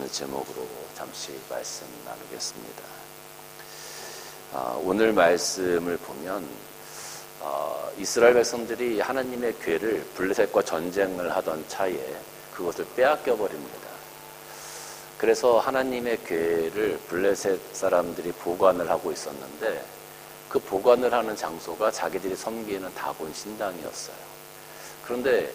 어느 제목으로 잠시 말씀 나누겠습니다. 오늘 말씀을 보면 이스라엘 백성들이 하나님의 궤를 블레셋과 전쟁을 하던 차에 그것을 빼앗겨 버립니다. 그래서 하나님의 궤를 블레셋 사람들이 보관을 하고 있었는데 그 보관을 하는 장소가 자기들이 섬기는 다곤 신당이었어요. 그런데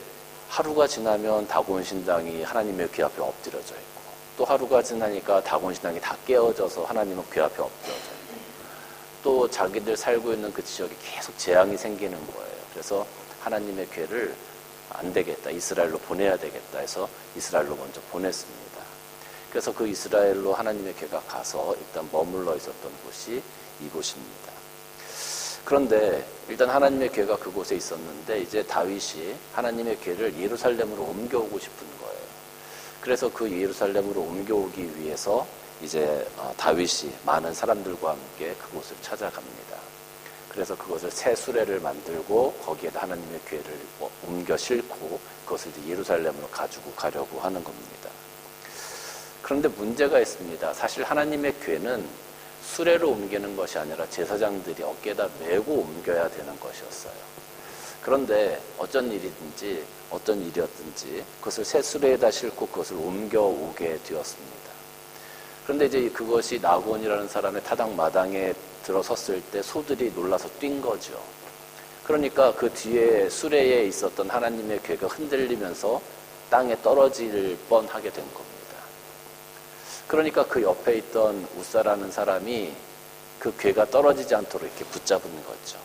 하루가 지나면 다곤 신당이 하나님의 궤 앞에 엎드려져 있고, 또 하루가 지나니까 다곤 신당이 다 깨어져서 하나님의 궤 앞에 엎드려져 있고, 또 자기들 살고 있는 그 지역에 계속 재앙이 생기는 거예요. 그래서 하나님의 궤를 안 되겠다, 이스라엘로 보내야 되겠다 해서 이스라엘로 먼저 보냈습니다. 그래서 그 이스라엘로 하나님의 궤가 가서 일단 머물러 있었던 곳이 이곳입니다. 그런데 일단 하나님의 궤가 그곳에 있었는데 이제 다윗이 하나님의 궤를 예루살렘으로 옮겨오고 싶은 거예요. 그래서 그 예루살렘으로 옮겨오기 위해서 이제 다윗이 많은 사람들과 함께 그곳을 찾아갑니다. 그래서 그것을 새 수레를 만들고 거기에다 하나님의 궤를 옮겨 싣고 그것을 이제 예루살렘으로 가지고 가려고 하는 겁니다. 그런데 문제가 있습니다. 사실 하나님의 궤는 수레로 옮기는 것이 아니라 제사장들이 어깨에다 메고 옮겨야 되는 것이었어요. 그런데 어떤 일이었든지 그것을 새 수레에다 싣고 그것을 옮겨오게 되었습니다. 그런데 이제 그것이 나곤이라는 사람의 타당 마당에 들어섰을 때 소들이 놀라서 뛴 거죠. 그러니까 그 뒤에 수레에 있었던 하나님의 궤가 흔들리면서 땅에 떨어질 뻔하게 된 겁니다. 그러니까 그 옆에 있던 우사라는 사람이 그 궤가 떨어지지 않도록 이렇게 붙잡은 거죠.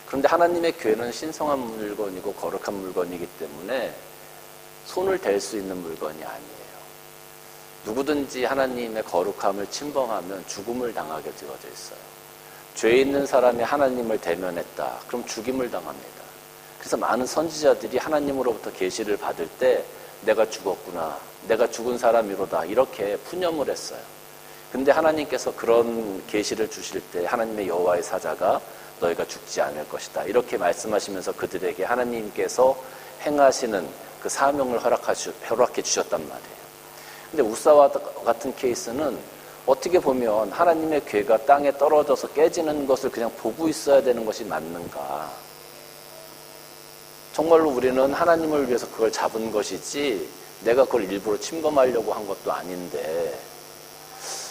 그런데 하나님의 궤는 신성한 물건이고 거룩한 물건이기 때문에 손을 댈 수 있는 물건이 아니에요. 누구든지 하나님의 거룩함을 침범하면 죽음을 당하게 되어져 있어요. 죄 있는 사람이 하나님을 대면했다. 그럼 죽임을 당합니다. 그래서 많은 선지자들이 하나님으로부터 계시를 받을 때 내가 죽었구나, 내가 죽은 사람이로다, 이렇게 푸념을 했어요. 근데 하나님께서 그런 계시를 주실 때 하나님의 여호와의 사자가 너희가 죽지 않을 것이다, 이렇게 말씀하시면서 그들에게 하나님께서 행하시는 그 사명을 허락해 주셨단 말이에요. 근데 우사와 같은 케이스는 어떻게 보면 하나님의 궤가 땅에 떨어져서 깨지는 것을 그냥 보고 있어야 되는 것이 맞는가? 정말로 우리는 하나님을 위해서 그걸 잡은 것이지 내가 그걸 일부러 침범하려고 한 것도 아닌데,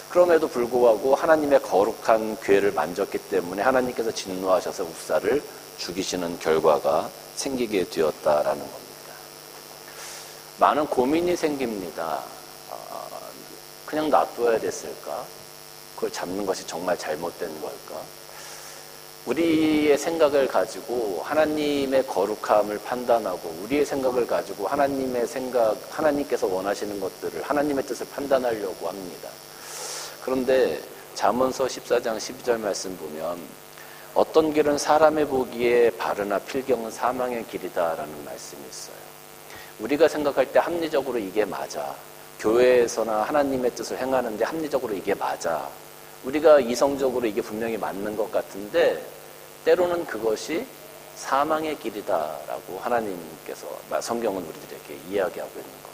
그럼에도 불구하고 하나님의 거룩한 궤를 만졌기 때문에 하나님께서 진노하셔서 우사를 죽이시는 결과가 생기게 되었다라는 겁니다. 많은 고민이 생깁니다. 그냥 놔둬야 됐을까? 그걸 잡는 것이 정말 잘못된 걸까? 우리의 생각을 가지고 하나님의 거룩함을 판단하고 우리의 생각을 가지고 하나님께서 원하시는 것들을, 하나님의 뜻을 판단하려고 합니다. 그런데 잠언서 14장 12절 말씀 보면 어떤 길은 사람의 보기에 바르나 필경은 사망의 길이다라는 말씀이 있어요. 우리가 생각할 때 합리적으로 이게 맞아. 교회에서나 하나님의 뜻을 행하는데 합리적으로 이게 맞아. 우리가 이성적으로 이게 분명히 맞는 것 같은데 때로는 그것이 사망의 길이다라고 하나님께서, 성경은 우리들에게 이야기하고 있는 겁니다.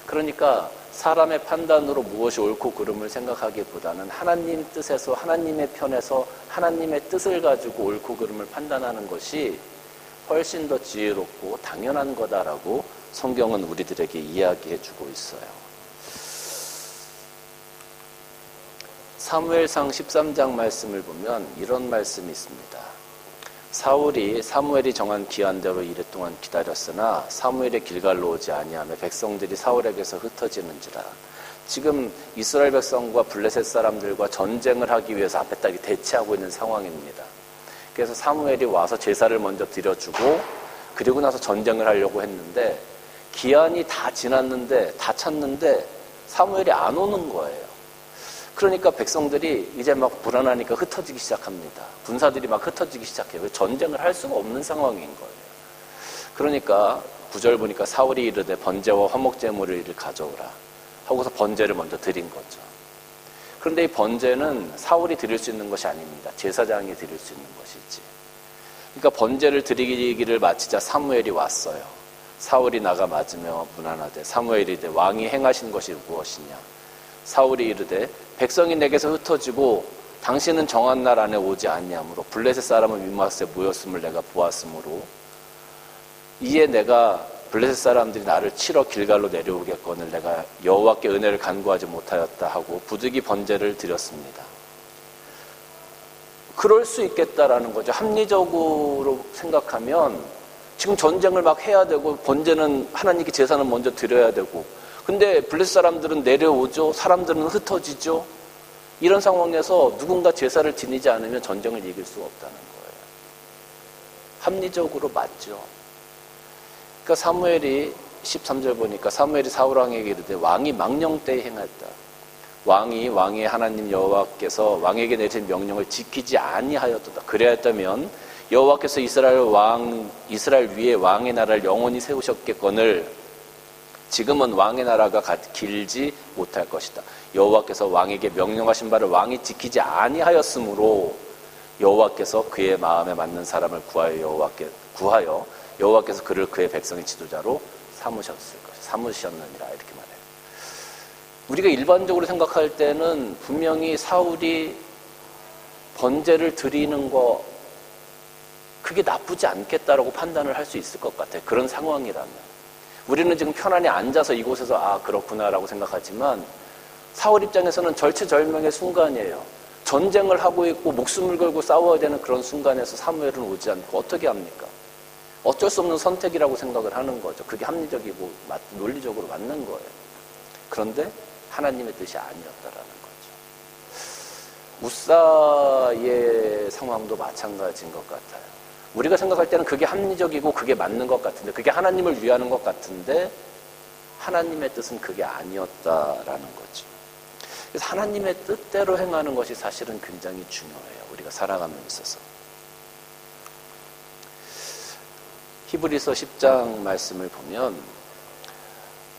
그러니까 사람의 판단으로 무엇이 옳고 그름을 생각하기보다는 하나님 뜻에서, 하나님의 편에서 하나님의 뜻을 가지고 옳고 그름을 판단하는 것이 훨씬 더 지혜롭고 당연한 거다라고 성경은 우리들에게 이야기해 주고 있어요. 사무엘상 13장 말씀을 보면 이런 말씀이 있습니다. 사무엘이 정한 기한대로 오랫동안 기다렸으나 사무엘이 길갈로 오지 아니하며 백성들이 사울에게서 흩어지는지라. 지금 이스라엘 백성과 블레셋 사람들과 전쟁을 하기 위해서 앞에 딱 대치하고 있는 상황입니다. 그래서 사무엘이 와서 제사를 먼저 드려주고 그리고 나서 전쟁을 하려고 했는데 기한이 다 지났는데, 다 찼는데 사무엘이 안 오는 거예요. 그러니까 백성들이 이제 막 불안하니까 흩어지기 시작합니다. 군사들이 막 흩어지기 시작해요. 전쟁을 할 수가 없는 상황인 거예요. 그러니까 9절 보니까 사울이 이르되 번제와 화목제물을 이를 가져오라 하고서 번제를 먼저 드린 거죠. 그런데 이 번제는 사울이 드릴 수 있는 것이 아닙니다. 제사장이 드릴 수 있는 것이지. 그러니까 번제를 드리기를 마치자 사무엘이 왔어요. 사울이 나가 맞으며 문안하되 사무엘이 이르되 왕이 행하신 것이 무엇이냐. 사울이 이르되 백성이 내게서 흩어지고 당신은 정한 날 안에 오지 아니하므로 블레셋 사람은 미므앗에 모였음을 내가 보았으므로 이에 내가 블레셋 사람들이 나를 치러 길갈로 내려오겠거늘 내가 여호와께 은혜를 간구하지 못하였다 하고 부득이 번제를 드렸습니다. 그럴 수 있겠다라는 거죠. 합리적으로 생각하면 지금 전쟁을 막 해야 되고 번제는 하나님께 제사는 먼저 드려야 되고 근데 블레셋 사람들은 내려오죠. 사람들은 흩어지죠. 이런 상황에서 누군가 제사를 지니지 않으면 전쟁을 이길 수 없다는 거예요. 합리적으로 맞죠. 그러니까 사무엘이 13절 보니까 사무엘이 사울왕에게 이르되 왕이 망령 때에 행했다. 왕이 하나님 여호와께서 왕에게 내린 명령을 지키지 아니하였도다. 그래야했다면 여호와께서 이스라엘 위에 왕의 나라를 영원히 세우셨겠거늘 지금은 왕의 나라가 길지 못할 것이다. 여호와께서 왕에게 명령하신 바를 왕이 지키지 아니하였으므로 여호와께서 그의 마음에 맞는 사람을 구하여 여호와께서 그를 그의 백성의 지도자로 삼으셨느니라 이렇게 말해요. 우리가 일반적으로 생각할 때는 분명히 사울이 번제를 드리는 거 그게 나쁘지 않겠다라고 판단을 할 수 있을 것 같아요. 그런 상황이라면. 우리는 지금 편안히 앉아서 이곳에서 그렇구나라고 생각하지만 사울 입장에서는 절체절명의 순간이에요. 전쟁을 하고 있고 목숨을 걸고 싸워야 되는 그런 순간에서 사무엘은 오지 않고 어떻게 합니까? 어쩔 수 없는 선택이라고 생각을 하는 거죠. 그게 합리적이고 논리적으로 맞는 거예요. 그런데 하나님의 뜻이 아니었다라는 거죠. 우사의 상황도 마찬가지인 것 같아요. 우리가 생각할 때는 그게 합리적이고 그게 맞는 것 같은데 그게 하나님을 위하는 것 같은데 하나님의 뜻은 그게 아니었다라는 거죠. 그래서 하나님의 뜻대로 행하는 것이 사실은 굉장히 중요해요. 우리가 살아가는 데 있어서. 히브리서 10장 말씀을 보면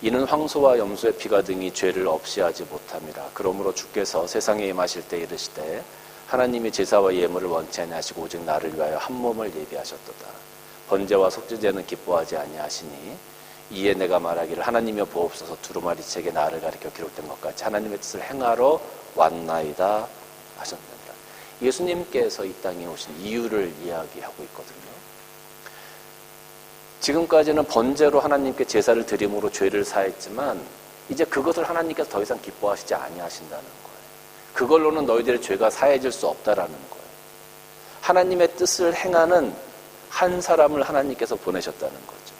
이는 황소와 염소의 피가 등이 죄를 없이 하지 못함이라. 그러므로 주께서 세상에 임하실 때 이르시되 하나님이 제사와 예물을 원치 아니하시고 오직 나를 위하여 한 몸을 예비하셨도다. 번제와 속죄제는 기뻐하지 아니하시니 이에 내가 말하기를 하나님이여 보옵소서 두루마리 책에 나를 가리켜 기록된 것 같이 하나님의 뜻을 행하러 왔나이다 하셨느니라. 예수님께서 이 땅에 오신 이유를 이야기하고 있거든요. 지금까지는 번제로 하나님께 제사를 드림으로 죄를 사했지만 이제 그것을 하나님께서 더 이상 기뻐하시지 아니하신다는 거예요. 그걸로는 너희들의 죄가 사해질 수 없다라는 거예요. 하나님의 뜻을 행하는 한 사람을 하나님께서 보내셨다는 거죠.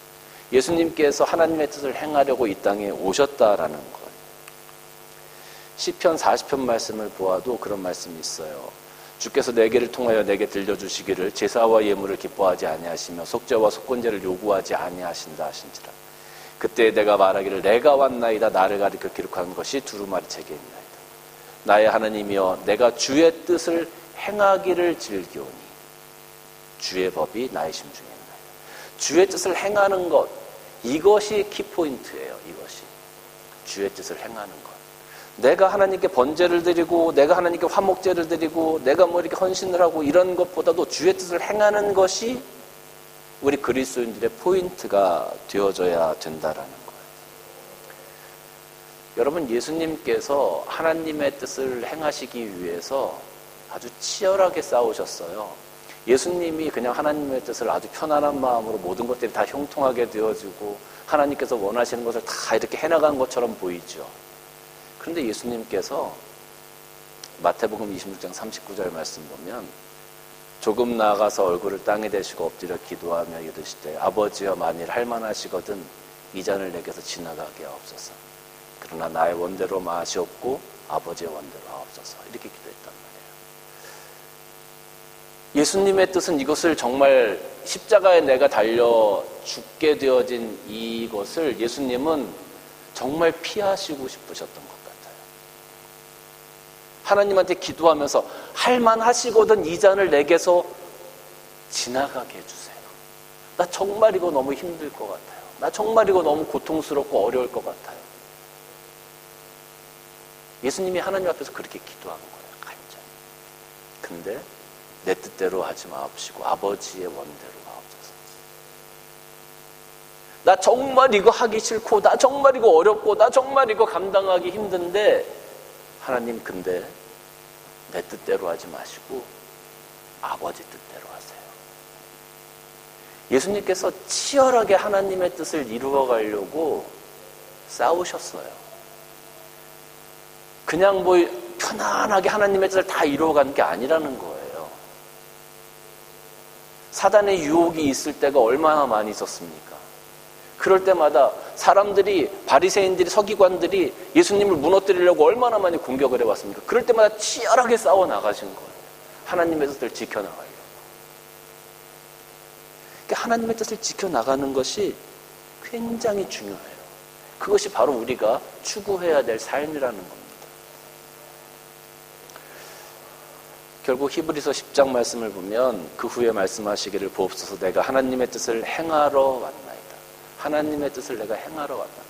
예수님께서 하나님의 뜻을 행하려고 이 땅에 오셨다라는 거예요. 시편 40편 말씀을 보아도 그런 말씀이 있어요. 주께서 내게를 통하여 내게 들려주시기를 제사와 예물을 기뻐하지 아니하시며 속죄와 속건제를 요구하지 아니하신다 하신지라. 그때 내가 말하기를 내가 왔나이다 나를 가리켜 기록한 것이 두루마리 책에 있나이다. 나의 하나님이여 내가 주의 뜻을 행하기를 즐기오니 주의 법이 나의 심중에 있나이다. 주의 뜻을 행하는 것 이것이 키포인트예요. 이것이 주의 뜻을 행하는 것. 내가 하나님께 번제를 드리고 내가 하나님께 화목제를 드리고 내가 이렇게 헌신을 하고 이런 것보다도 주의 뜻을 행하는 것이 우리 그리스도인들의 포인트가 되어져야 된다라는 거예요. 여러분 예수님께서 하나님의 뜻을 행하시기 위해서 아주 치열하게 싸우셨어요. 예수님이 그냥 하나님의 뜻을 아주 편안한 마음으로 모든 것들이 다 형통하게 되어지고 하나님께서 원하시는 것을 다 이렇게 해나간 것처럼 보이죠. 그런데 예수님께서 마태복음 26장 39절 말씀 보면 조금 나아가서 얼굴을 땅에 대시고 엎드려 기도하며 이르시되 아버지여 만일 할만하시거든 이 잔을 내게서 지나가게 하옵소서. 그러나 나의 원대로 마시옵고 아버지의 원대로 하옵소서. 이렇게 기도했단 말이에요. 예수님의 뜻은 이것을 정말 십자가에 내가 달려 죽게 되어진 이것을 예수님은 정말 피하시고 싶으셨던 것 같아요. 하나님한테 기도하면서 할만하시거든 이 잔을 내게서 지나가게 해주세요. 나 정말 이거 너무 힘들 것 같아요. 나 정말 이거 너무 고통스럽고 어려울 것 같아요. 예수님이 하나님 앞에서 그렇게 기도한 거예요. 간절히. 근데 내 뜻대로 하지 마옵시고 아버지의 원대로 하옵소서. 나 정말 이거 하기 싫고, 나 정말 이거 어렵고, 나 정말 이거 감당하기 힘든데, 하나님 근데 내 뜻대로 하지 마시고 아버지 뜻대로 하세요. 예수님께서 치열하게 하나님의 뜻을 이루어 가려고 싸우셨어요. 그냥 뭐 편안하게 하나님의 뜻을 다 이루어가는 게 아니라는 거예요. 사단의 유혹이 있을 때가 얼마나 많이 있었습니까? 그럴 때마다 사람들이, 바리새인들이, 서기관들이 예수님을 무너뜨리려고 얼마나 많이 공격을 해왔습니까? 그럴 때마다 치열하게 싸워 나가신 거예요. 하나님의 뜻을 지켜나가려고. 그러니까 하나님의 뜻을 지켜나가는 것이 굉장히 중요해요. 그것이 바로 우리가 추구해야 될 삶이라는 겁니다. 결국 히브리서 10장 말씀을 보면 그 후에 말씀하시기를 보옵소서 내가 하나님의 뜻을 행하러 왔나이다. 하나님의 뜻을 내가 행하러 왔다.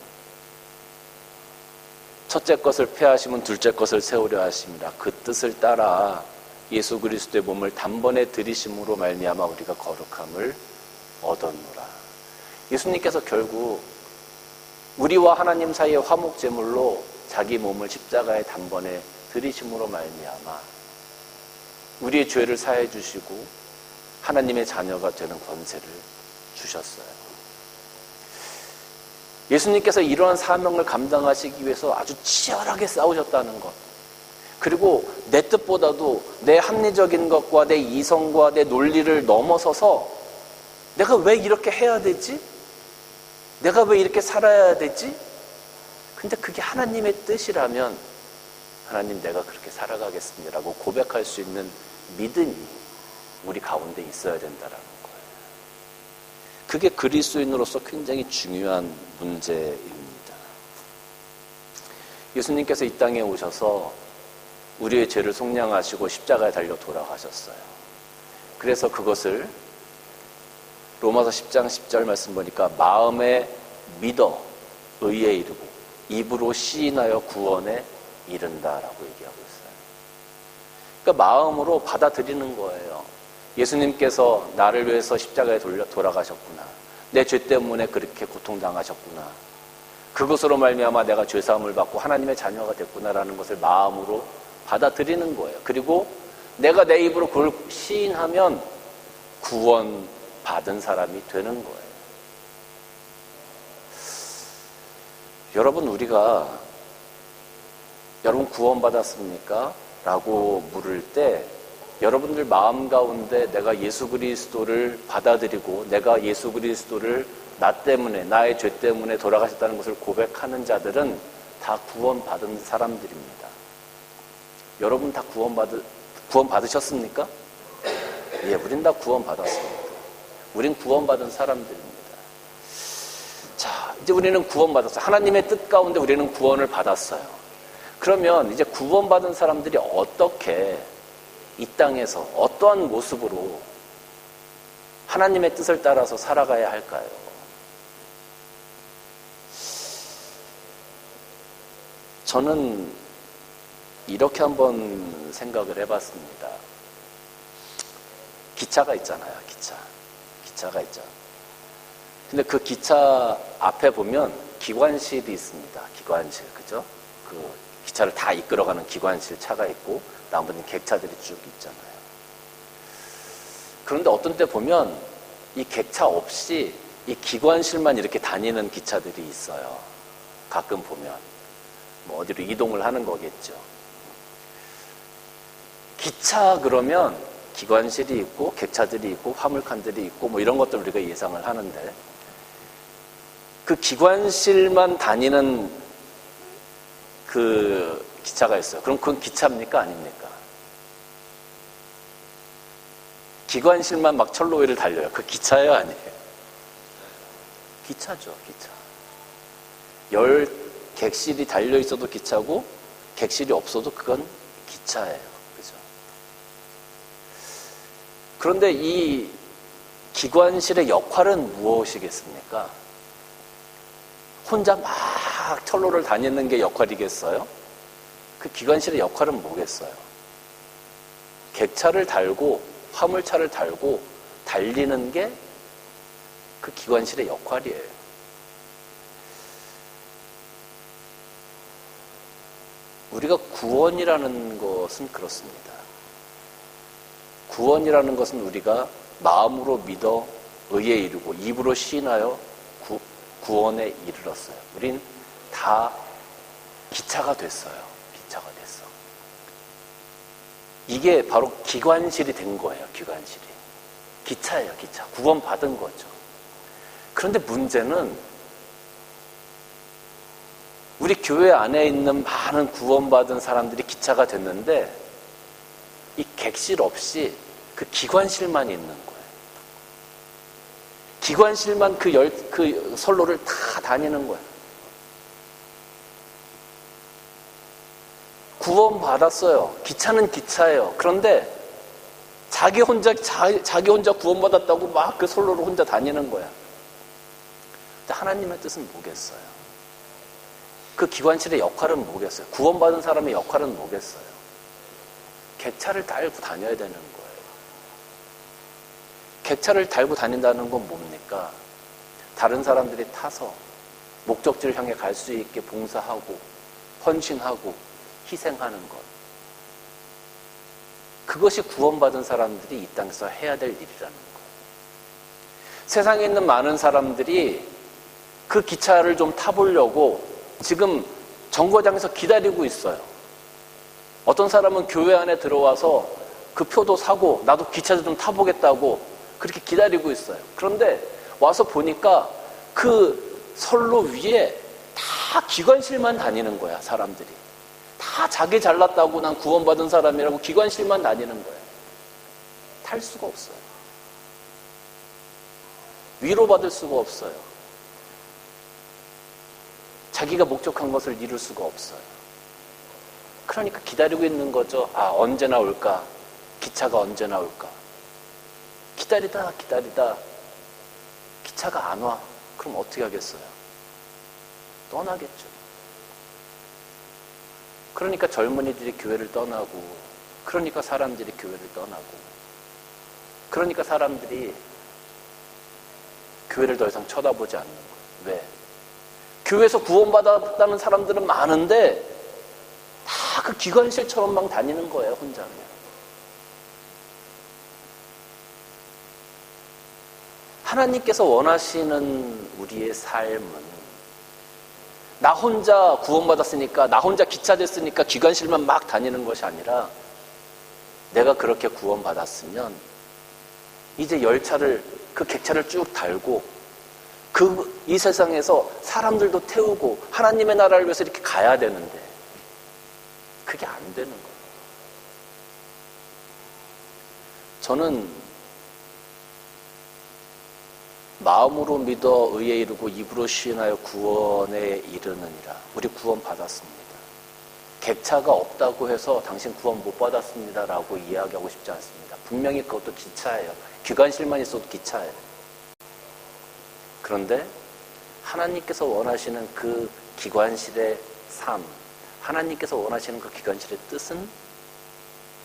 첫째 것을 폐하시면 둘째 것을 세우려 하심이라. 그 뜻을 따라 예수 그리스도의 몸을 단번에 들이심으로 말미암아 우리가 거룩함을 얻었노라. 예수님께서 결국 우리와 하나님 사이의 화목제물로 자기 몸을 십자가에 단번에 들이심으로 말미암아 우리의 죄를 사해 주시고 하나님의 자녀가 되는 권세를 주셨어요. 예수님께서 이러한 사명을 감당하시기 위해서 아주 치열하게 싸우셨다는 것, 그리고 내 뜻보다도 내 합리적인 것과 내 이성과 내 논리를 넘어서서 내가 왜 이렇게 해야 되지? 내가 왜 이렇게 살아야 되지? 근데 그게 하나님의 뜻이라면 하나님 내가 그렇게 살아가겠습니다라고 고백할 수 있는 믿음이 우리 가운데 있어야 된다라는 거예요. 그게 그리스도인으로서 굉장히 중요한 문제입니다. 예수님께서 이 땅에 오셔서 우리의 죄를 속량하시고 십자가에 달려 돌아가셨어요. 그래서 그것을 로마서 10장 10절 말씀 보니까 마음에 믿어 의에 이르고 입으로 시인하여 구원에 이른다라고 얘기하고 있어요. 그러니까 마음으로 받아들이는 거예요. 예수님께서 나를 위해서 십자가에 돌아가셨구나. 내 죄 때문에 그렇게 고통당하셨구나. 그것으로 말미암아 내가 죄사함을 받고 하나님의 자녀가 됐구나라는 것을 마음으로 받아들이는 거예요. 그리고 내가 내 입으로 그걸 시인하면 구원받은 사람이 되는 거예요. 여러분, 우리가 여러분 구원받았습니까? 라고 물을 때 여러분들 마음 가운데 내가 예수 그리스도를 받아들이고 내가 예수 그리스도를 나 때문에, 나의 죄 때문에 돌아가셨다는 것을 고백하는 자들은 다 구원받은 사람들입니다. 여러분 다 구원받으셨습니까? 예, 우린 다 구원받았습니다. 우린 구원받은 사람들입니다. 자, 이제 우리는 구원받았어요. 하나님의 뜻 가운데 우리는 구원을 받았어요. 그러면 이제 구원받은 사람들이 어떻게 이 땅에서 어떠한 모습으로 하나님의 뜻을 따라서 살아가야 할까요? 저는 이렇게 한번 생각을 해봤습니다. 기차가 있잖아요. 기차가 있죠. 근데 그 기차 앞에 보면 기관실이 있습니다. 기관실, 그죠? 그 기차를 다 이끌어가는 기관실 차가 있고 나머지는 객차들이 쭉 있잖아요. 그런데 어떤 때 보면 이 객차 없이 이 기관실만 이렇게 다니는 기차들이 있어요. 가끔 보면 뭐 어디로 이동을 하는 거겠죠. 기차 그러면 기관실이 있고 객차들이 있고 화물칸들이 있고 뭐 이런 것들 우리가 예상을 하는데 그 기관실만 다니는 그 기차가 있어요. 그럼 그건 기차입니까? 아닙니까? 기관실만 막 철로 위를 달려요. 그 기차예요? 아니에요? 기차죠, 기차. 10객실이 달려있어도 기차고 객실이 없어도 그건 기차예요. 그죠? 그런데 이 기관실의 역할은 무엇이겠습니까? 혼자 막 철로를 다니는 게 역할이겠어요? 그 기관실의 역할은 뭐겠어요? 객차를 달고 화물차를 달고 달리는 게 그 기관실의 역할이에요. 우리가 구원이라는 것은 그렇습니다. 구원이라는 것은 우리가 마음으로 믿어 의에 이르고 입으로 시인하여 구원에 이르렀어요. 우린 다 기차가 됐어요. 기차가 됐어. 이게 바로 기관실이 된 거예요. 기관실이. 기차예요. 기차. 구원받은 거죠. 그런데 문제는 우리 교회 안에 있는 많은 구원받은 사람들이 기차가 됐는데 이 객실 없이 그 기관실만 있는 거예요. 기관실만 그 선로를 다 다니는 거예요. 구원받았어요. 기차는 기차예요. 그런데 자기 혼자 구원받았다고 막 그 선로를 혼자 다니는 거야. 근데 하나님의 뜻은 뭐겠어요? 그 기관실의 역할은 뭐겠어요? 구원받은 사람의 역할은 뭐겠어요? 객차를 달고 다녀야 되는 거예요. 객차를 달고 다닌다는 건 뭡니까? 다른 사람들이 타서 목적지를 향해 갈 수 있게 봉사하고 헌신하고 희생하는 것. 그것이 구원받은 사람들이 이 땅에서 해야 될 일이라는 거예요. 세상에 있는 많은 사람들이 그 기차를 좀 타보려고 지금 정거장에서 기다리고 있어요. 어떤 사람은 교회 안에 들어와서 그 표도 사고 나도 기차도 좀 타보겠다고 그렇게 기다리고 있어요. 그런데 와서 보니까 그 선로 위에 다 기관실만 다니는 거야, 사람들이. 다 자기 잘났다고 난 구원받은 사람이라고 기관실만 다니는 거예요. 탈 수가 없어요. 위로받을 수가 없어요. 자기가 목적한 것을 이룰 수가 없어요. 그러니까 기다리고 있는 거죠. 아, 언제 나올까? 기차가 언제 나올까? 기다리다 기차가 안 와. 그럼 어떻게 하겠어요? 떠나겠죠. 그러니까 젊은이들이 교회를 떠나고, 그러니까 사람들이 교회를 떠나고, 그러니까 사람들이 교회를 더 이상 쳐다보지 않는 거예요. 왜? 교회에서 구원받았다는 사람들은 많은데 다 그 기관실처럼 막 다니는 거예요, 혼자. 하나님께서 원하시는 우리의 삶은 나 혼자 구원받았으니까, 나 혼자 기차 됐으니까 기관실만 막 다니는 것이 아니라 내가 그렇게 구원받았으면 이제 그 객차를 쭉 달고 이 세상에서 사람들도 태우고 하나님의 나라를 위해서 이렇게 가야 되는데 그게 안 되는 거예요. 저는 마음으로 믿어 의에 이르고 입으로 시인하여 구원에 이르느니라. 우리 구원 받았습니다. 객차가 없다고 해서 당신 구원 못 받았습니다 라고 이야기하고 싶지 않습니다. 분명히 그것도 기차예요. 기관실만 있어도 기차예요. 그런데 하나님께서 원하시는 그 기관실의 삶, 하나님께서 원하시는 그 기관실의 뜻은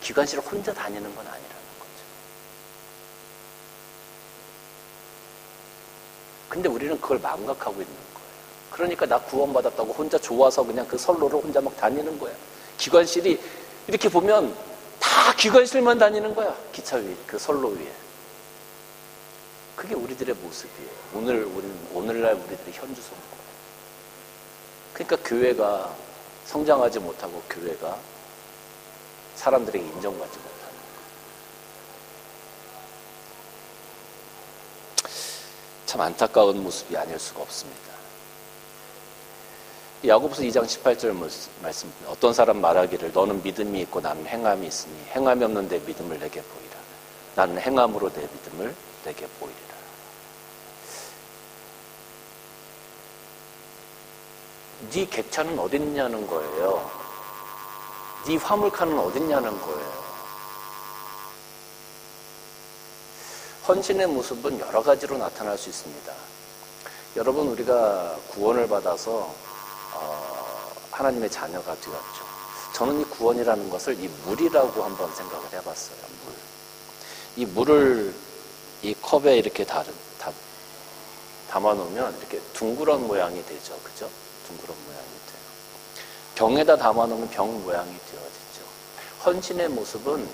기관실을 혼자 다니는 건 아니라는 거죠. 근데 우리는 그걸 망각하고 있는 거예요. 그러니까 나 구원받았다고 혼자 좋아서 그냥 그 선로를 혼자 막 다니는 거야. 기관실이 이렇게 보면 다 기관실만 다니는 거야. 기차 위에, 그 선로 위에. 그게 우리들의 모습이에요. 오늘날 우리들의 현주소인 거예요. 그러니까 교회가 성장하지 못하고 교회가 사람들에게 인정받지 못하는 거예요. 참 안타까운 모습이 아닐 수가 없습니다. 야고보서 2장 18절 말씀, 어떤 사람 말하기를 너는 믿음이 있고 나는 행함이 있으니 행함이 없는 내 믿음을 내게 보이라. 나는 행함으로 내 믿음을 내게 보이리라. 네 객차는 어딨냐는 거예요. 네 화물칸은 어딨냐는 거예요. 헌신의 모습은 여러 가지로 나타날 수 있습니다. 여러분, 우리가 구원을 받아서 하나님의 자녀가 되었죠. 저는 이 구원이라는 것을 이 물이라고 한번 생각을 해봤어요. 물. 이 물을 이 컵에 이렇게 담아놓으면 이렇게 둥그런 모양이 되죠. 그죠? 둥그런 모양이 돼요. 병에다 담아놓으면 병 모양이 되어지죠. 헌신의 모습은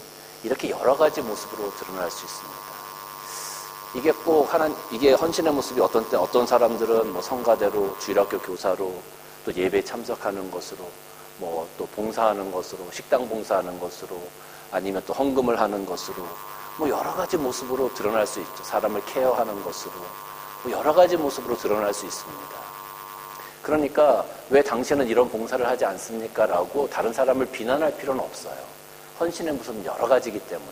이렇게 여러 가지 모습으로 드러날 수 있습니다. 이게 헌신의 모습이 어떤 사람들은 뭐 성가대로, 주일학교 교사로, 또 예배에 참석하는 것으로, 뭐 또 봉사하는 것으로, 식당 봉사하는 것으로, 아니면 또 헌금을 하는 것으로, 뭐 여러 가지 모습으로 드러날 수 있죠. 사람을 케어하는 것으로, 뭐 여러 가지 모습으로 드러날 수 있습니다. 그러니까 왜 당신은 이런 봉사를 하지 않습니까? 라고 다른 사람을 비난할 필요는 없어요. 헌신의 모습은 여러 가지이기 때문에.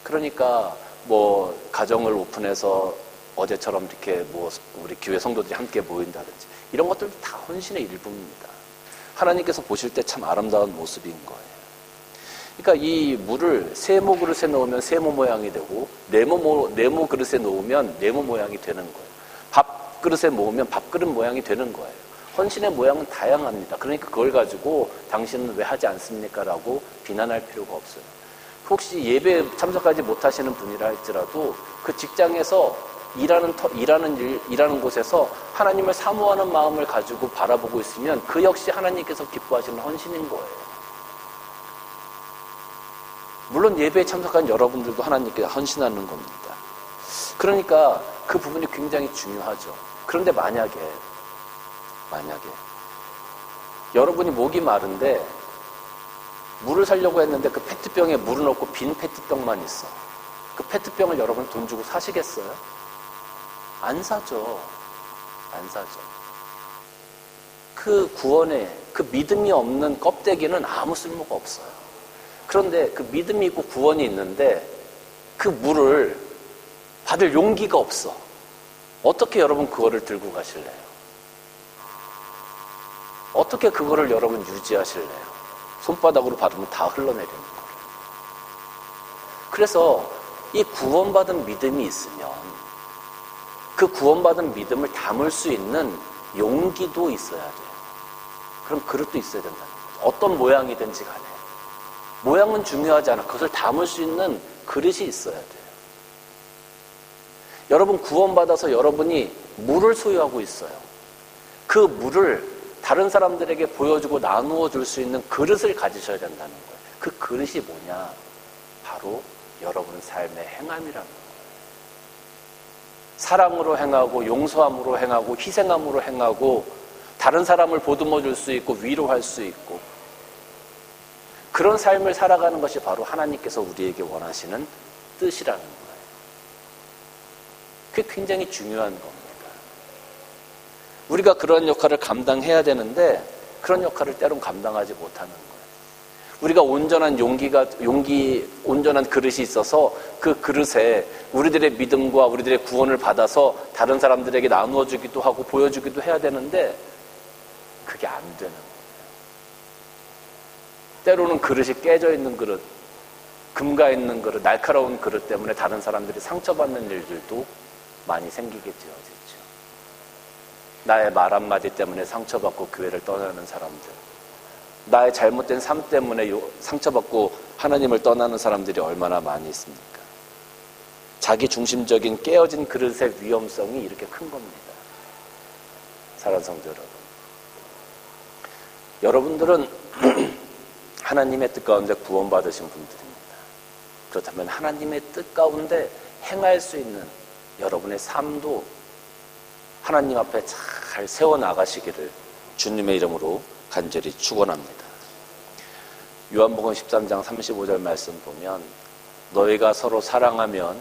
그러니까 뭐 가정을 오픈해서 어제처럼 이렇게 뭐 우리 교회 성도들이 함께 모인다든지 이런 것들도 다 헌신의 일부입니다. 하나님께서 보실 때 참 아름다운 모습인 거예요. 그러니까 이 물을 세모 그릇에 넣으면 세모 모양이 되고 네모 그릇에 놓으면 네모 모양이 되는 거예요. 밥 그릇에 모으면 밥그릇 모양이 되는 거예요. 헌신의 모양은 다양합니다. 그러니까 그걸 가지고 당신은 왜 하지 않습니까? 라고 비난할 필요가 없어요. 혹시 예배에 참석하지 못하시는 분이라 할지라도 그 직장에서 일하는 곳에서 하나님을 사모하는 마음을 가지고 바라보고 있으면 그 역시 하나님께서 기뻐하시는 헌신인 거예요. 물론 예배에 참석한 여러분들도 하나님께 헌신하는 겁니다. 그러니까 그 부분이 굉장히 중요하죠. 그런데 만약에 여러분이 목이 마른데 물을 사려고 했는데 그 페트병에 물은 없고 빈 페트병만 있어. 그 페트병을 여러분 돈 주고 사시겠어요? 안 사죠. 그 구원에 그 믿음이 없는 껍데기는 아무 쓸모가 없어요. 그런데 그 믿음이 있고 구원이 있는데 그 물을 받을 용기가 없어. 어떻게 여러분 그거를 들고 가실래요? 어떻게 그거를 여러분 유지하실래요? 손바닥으로 받으면 다 흘러내리는 거예요. 그래서 이 구원받은 믿음이 있으면 그 구원받은 믿음을 담을 수 있는 용기도 있어야 돼요. 그럼 그릇도 있어야 된다는 거죠. 어떤 모양이든지 간에. 모양은 중요하지 않아. 그것을 담을 수 있는 그릇이 있어야 돼요. 여러분 구원받아서 여러분이 물을 소유하고 있어요. 그 물을 다른 사람들에게 보여주고 나누어 줄 수 있는 그릇을 가지셔야 된다는 거예요. 그 그릇이 뭐냐? 바로 여러분 삶의 행함이라는 거예요. 사랑으로 행하고 용서함으로 행하고 희생함으로 행하고 다른 사람을 보듬어 줄 수 있고 위로할 수 있고 그런 삶을 살아가는 것이 바로 하나님께서 우리에게 원하시는 뜻이라는 거예요. 그게 굉장히 중요한 겁니다. 우리가 그런 역할을 감당해야 되는데 그런 역할을 때론 감당하지 못하는 거예요. 우리가 온전한 온전한 그릇이 있어서 그 그릇에 우리들의 믿음과 우리들의 구원을 받아서 다른 사람들에게 나누어 주기도 하고 보여주기도 해야 되는데 그게 안 되는 거예요. 때로는 그릇이 깨져 있는 그릇, 금가 있는 그릇, 날카로운 그릇 때문에 다른 사람들이 상처받는 일들도 많이 생기게 되어지죠. 나의 말 한마디 때문에 상처받고 교회를 떠나는 사람들, 나의 잘못된 삶 때문에 상처받고 하나님을 떠나는 사람들이 얼마나 많이 있습니까? 자기 중심적인 깨어진 그릇의 위험성이 이렇게 큰 겁니다. 사랑하는 성도 여러분, 여러분들은 하나님의 뜻 가운데 구원받으신 분들입니다. 그렇다면 하나님의 뜻 가운데 행할 수 있는 여러분의 삶도 하나님 앞에 잘 세워나가시기를 주님의 이름으로 간절히 축원합니다. 요한복음 13장 35절 말씀 보면 너희가 서로 사랑하면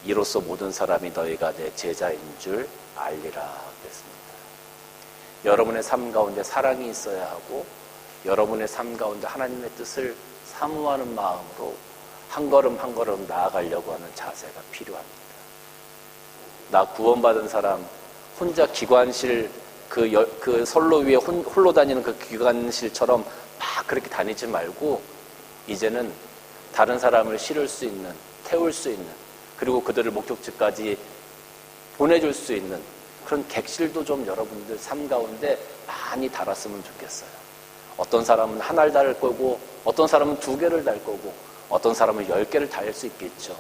이로써 모든 사람이 너희가 내 제자인 줄 알리라 그랬습니다. 여러분의 삶 가운데 사랑이 있어야 하고 여러분의 삶 가운데 하나님의 뜻을 사모하는 마음으로 한 걸음 한 걸음 나아가려고 하는 자세가 필요합니다. 나 구원받은 사람 혼자 기관실 그 선로 위에 홀로 다니는 그 기관실처럼 막 그렇게 다니지 말고 이제는 다른 사람을 실을 수 있는, 태울 수 있는, 그리고 그들을 목적지까지 보내줄 수 있는 그런 객실도 좀 여러분들 삶 가운데 많이 달았으면 좋겠어요. 어떤 사람은 하나를 달 거고 어떤 사람은 2개를 달 거고 어떤 사람은 10개를 달 수 있겠죠.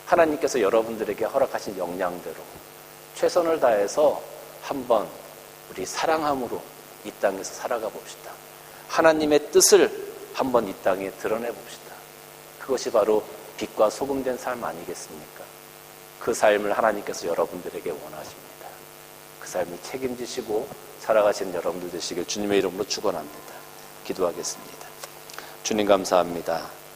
하나님께서 여러분들에게 허락하신 역량대로 최선을 다해서 한번 우리 사랑함으로 이 땅에서 살아가 봅시다. 하나님의 뜻을 한번 이 땅에 드러내 봅시다. 그것이 바로 빛과 소금 된 삶 아니겠습니까? 그 삶을 하나님께서 여러분들에게 원하십니다. 그 삶을 책임지시고 살아가시는 여러분들 되시길 주님의 이름으로 축원합니다. 기도하겠습니다. 주님 감사합니다.